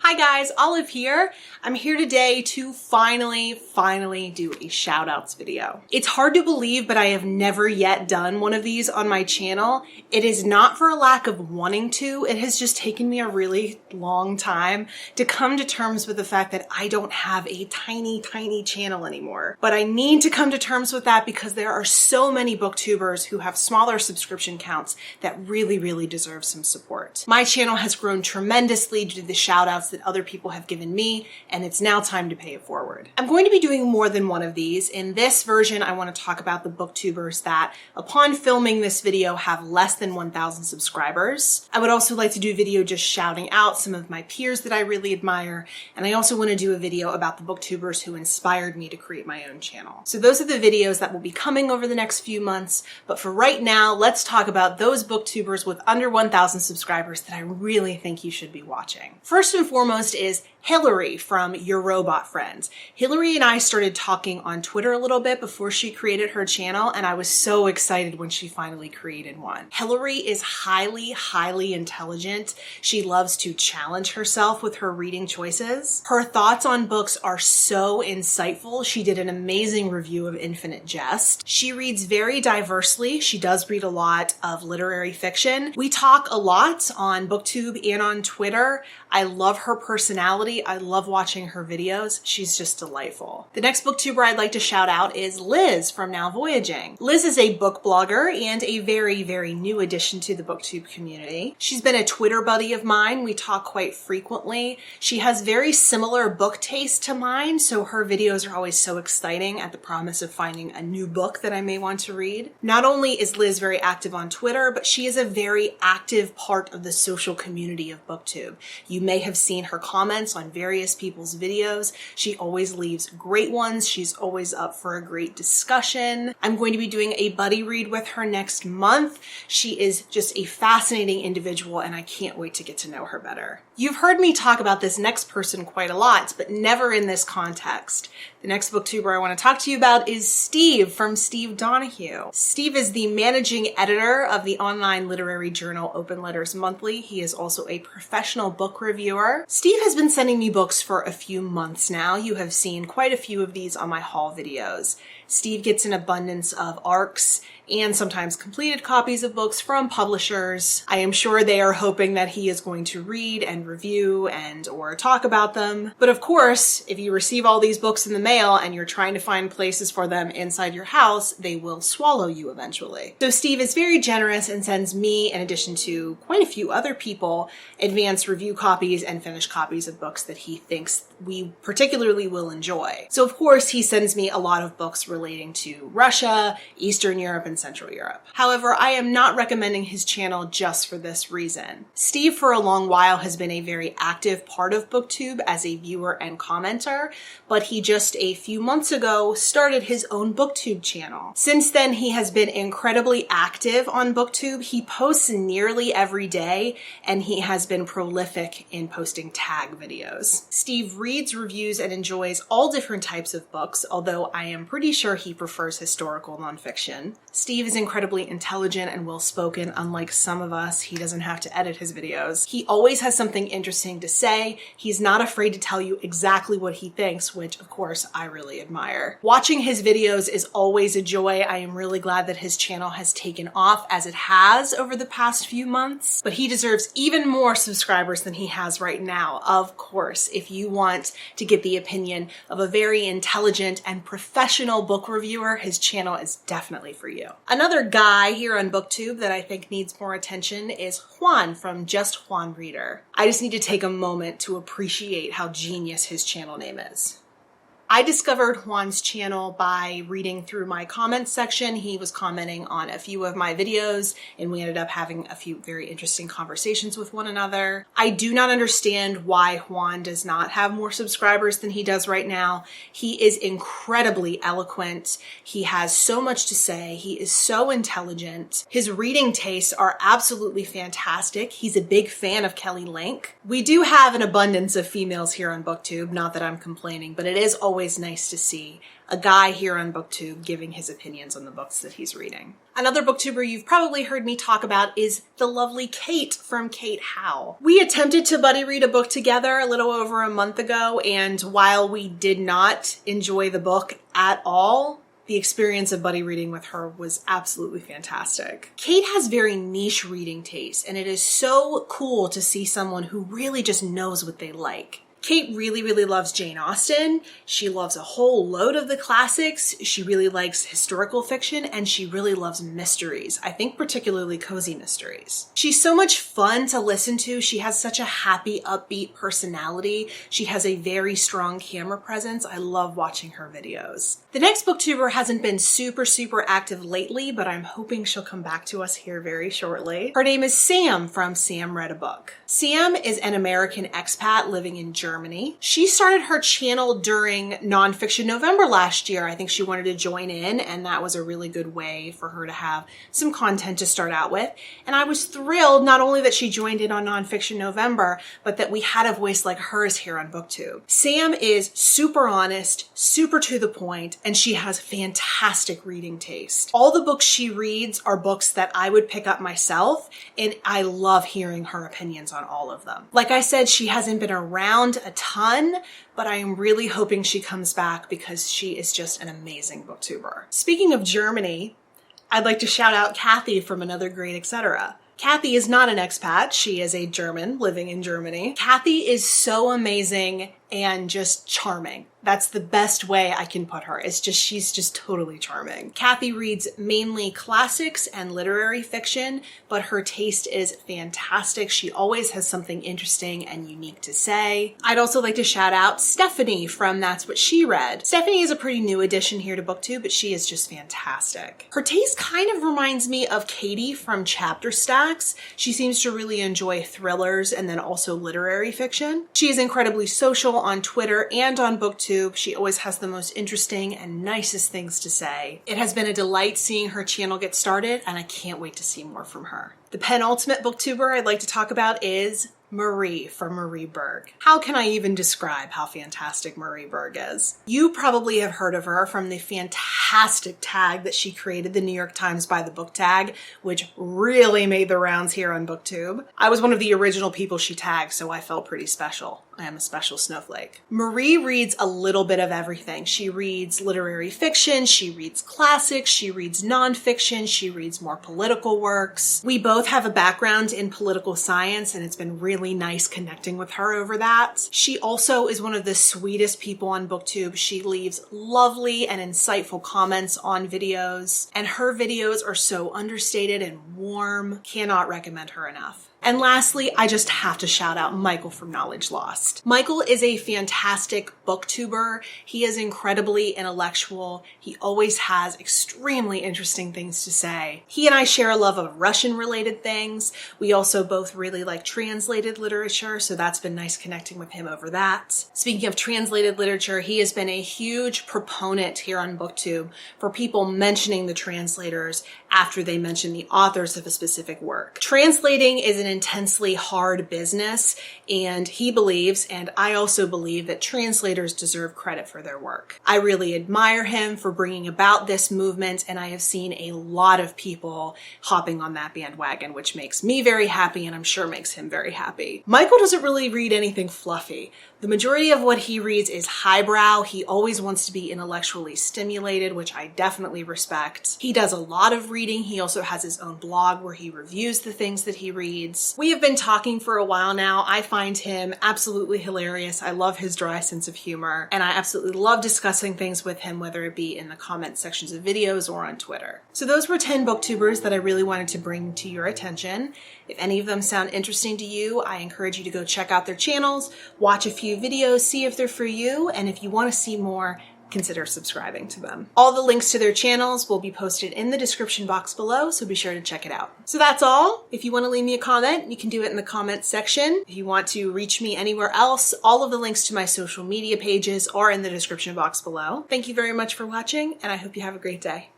Hi guys, Olive here. I'm here today to finally do a shoutouts video. It's hard to believe, but I have never yet done one of these on my channel. It is not for a lack of wanting to. It has just taken me a really long time to come to terms with the fact that I don't have a tiny channel anymore. But I need to come to terms with that because there are so many booktubers who have smaller subscription counts that really deserve some support. My channel has grown tremendously due to the shoutouts that other people have given me, and it's now time to pay it forward. I'm going to be doing more than one of these. In this version, I want to talk about the booktubers that, upon filming this video, have less than 1,000 subscribers. I would also like to do a video just shouting out some of my peers that I really admire, and I also want to do a video about the booktubers who inspired me to create my own channel. So those are the videos that will be coming over the next few months, but for right now, let's talk about those booktubers with under 1,000 subscribers that I really think you should be watching. First and foremost is Hilary from Your Robot Friends. Hilary and I started talking on Twitter a little bit before she created her channel, and I was so excited when she finally created one. Hilary is highly intelligent. She loves to challenge herself with her reading choices. Her thoughts on books are so insightful. She did an amazing review of Infinite Jest. She reads very diversely. She does read a lot of literary fiction. We talk a lot on Booktube and on Twitter. I love her personality. I love watching her videos. She's just delightful. The next booktuber I'd like to shout out is Liz from Now Voyaging. Liz is a book blogger and a very new addition to the booktube community. She's been a Twitter buddy of mine. We talk quite frequently. She has very similar book taste to mine, so her videos are always so exciting at the promise of finding a new book that I may want to read. Not only is Liz very active on Twitter, but she is a very active part of the social community of booktube. You may have seen her comments on various people's videos. She always leaves great ones. She's always up for a great discussion. I'm going to be doing a buddy read with her next month. She is just a fascinating individual, and I can't wait to get to know her better. You've heard me talk about this next person quite a lot, but never in this context. The next booktuber I want to talk to you about is Steve from Steve Donahue. Steve is the managing editor of the online literary journal Open Letters Monthly. He is also a professional book reviewer. Steve has been sending me books for a few months now. You have seen quite a few of these on my haul videos. Steve gets an abundance of ARCs and sometimes completed copies of books from publishers. I am sure they are hoping that he is going to read and review or talk about them. But of course, if you receive all these books in the mail and you're trying to find places for them inside your house, they will swallow you eventually. So Steve is very generous and sends me, in addition to quite a few other people, advanced review copies and finished copies of books that he thinks we particularly will enjoy. So of course, he sends me a lot of books relating to Russia, Eastern Europe, and Central Europe. However, I am not recommending his channel just for this reason. Steve, for a long while, has been a very active part of Booktube as a viewer and commenter, but he just a few months ago started his own Booktube channel. Since then, he has been incredibly active on Booktube. He posts nearly every day, and he has been prolific in posting tag videos. Steve reads, reviews, and enjoys all different types of books, although I am pretty sure he prefers historical nonfiction. Steve is incredibly intelligent and well-spoken. Unlike some of us, he doesn't have to edit his videos. He always has something interesting to say. He's not afraid to tell you exactly what he thinks, which of course I really admire. Watching his videos is always a joy. I am really glad that his channel has taken off as it has over the past few months, but he deserves even more subscribers than he has right now. Of course, if you want to get the opinion of a very intelligent and professional book reviewer, his channel is definitely for you. Another guy here on Booktube that I think needs more attention is Juan from Just Juan Reader. I just need to take a moment to appreciate how genius his channel name is. I discovered Juan's channel by reading through my comments section. He was commenting on a few of my videos, and we ended up having a few very interesting conversations with one another. I do not understand why Juan does not have more subscribers than he does right now. He is incredibly eloquent. He has so much to say. He is so intelligent. His reading tastes are absolutely fantastic. He's a big fan of Kelly Link. We do have an abundance of females here on Booktube, not that I'm complaining, but it is always always nice to see a guy here on BookTube giving his opinions on the books that he's reading. Another booktuber you've probably heard me talk about is the lovely Kate from Kate How. We attempted to buddy read a book together a little over a month ago, and while we did not enjoy the book at all, the experience of buddy reading with her was absolutely fantastic. Kate has very niche reading taste, and it is so cool to see someone who really just knows what they like. Kate really, really loves Jane Austen. She loves a whole load of the classics. She really likes historical fiction, and she really loves mysteries. I think particularly cozy mysteries. She's so much fun to listen to. She has such a happy, upbeat personality. She has a very strong camera presence. I love watching her videos. The next booktuber hasn't been super active lately, but I'm hoping she'll come back to us here very shortly. Her name is Sam from Sam Read a Book. Sam is an American expat living in Germany. She started her channel during Nonfiction November last year. I think she wanted to join in, and that was a really good way for her to have some content to start out with. And I was thrilled not only that she joined in on Nonfiction November, but that we had a voice like hers here on BookTube. Sam is super honest, super to the point, and she has fantastic reading taste. All the books she reads are books that I would pick up myself, and I love hearing her opinions on all of them. Like I said, she hasn't been around a ton, but I am really hoping she comes back because she is just an amazing booktuber. Speaking of Germany, I'd like to shout out Kathy from Another Great Etc. Kathy is not an expat. She is a German living in Germany. Kathy is so amazing and just charming. That's the best way I can put her. She's just totally charming. Kathy reads mainly classics and literary fiction, but her taste is fantastic. She always has something interesting and unique to say. I'd also like to shout out Stephanie from That's What She Read. Stephanie is a pretty new addition here to BookTube, but she is just fantastic. Her taste kind of reminds me of Katie from Chapter Stacks. She seems to really enjoy thrillers and then also literary fiction. She is incredibly social on Twitter and on BookTube. She always has the most interesting and nicest things to say. It has been a delight seeing her channel get started, and I can't wait to see more from her. The penultimate booktuber I'd like to talk about is Marie from Marie Berg. How can I even describe how fantastic Marie Berg is? You probably have heard of her from the fantastic tag that she created, the New York Times by the Book tag, which really made the rounds here on BookTube. I was one of the original people she tagged, so I felt pretty special. I am a special snowflake. Marie reads a little bit of everything. She reads literary fiction, she reads classics, she reads nonfiction, she reads more political works. We both have a background in political science, and it's been really nice connecting with her over that. She also is one of the sweetest people on BookTube. She leaves lovely and insightful comments on videos, and her videos are so understated and warm. Cannot recommend her enough. And lastly, I just have to shout out Michael from Knowledge Lost. Michael is a fantastic booktuber. He is incredibly intellectual. He always has extremely interesting things to say. He and I share a love of Russian-related things. We also both really like translated literature, so that's been nice connecting with him over that. Speaking of translated literature, he has been a huge proponent here on BookTube for people mentioning the translators after they mention the authors of a specific work. Translating is an intensely hard business, and he believes, and I also believe, that translators deserve credit for their work. I really admire him for bringing about this movement, and I have seen a lot of people hopping on that bandwagon, which makes me very happy, and I'm sure makes him very happy. Michael doesn't really read anything fluffy. The majority of what he reads is highbrow. He always wants to be intellectually stimulated, which I definitely respect. He does a lot of reading. He also has his own blog where he reviews the things that he reads. We have been talking for a while now. I find him absolutely hilarious. I love his dry sense of humor, and I absolutely love discussing things with him, whether it be in the comment sections of videos or on Twitter. So those were 10 booktubers that I really wanted to bring to your attention. If any of them sound interesting to you, I encourage you to go check out their channels, watch a few videos, see if they're for you, and if you want to see more, consider subscribing to them. All the links to their channels will be posted in the description box below, so be sure to check it out. So that's all. If you want to leave me a comment, you can do it in the comments section. If you want to reach me anywhere else, all of the links to my social media pages are in the description box below. Thank you very much for watching, and I hope you have a great day.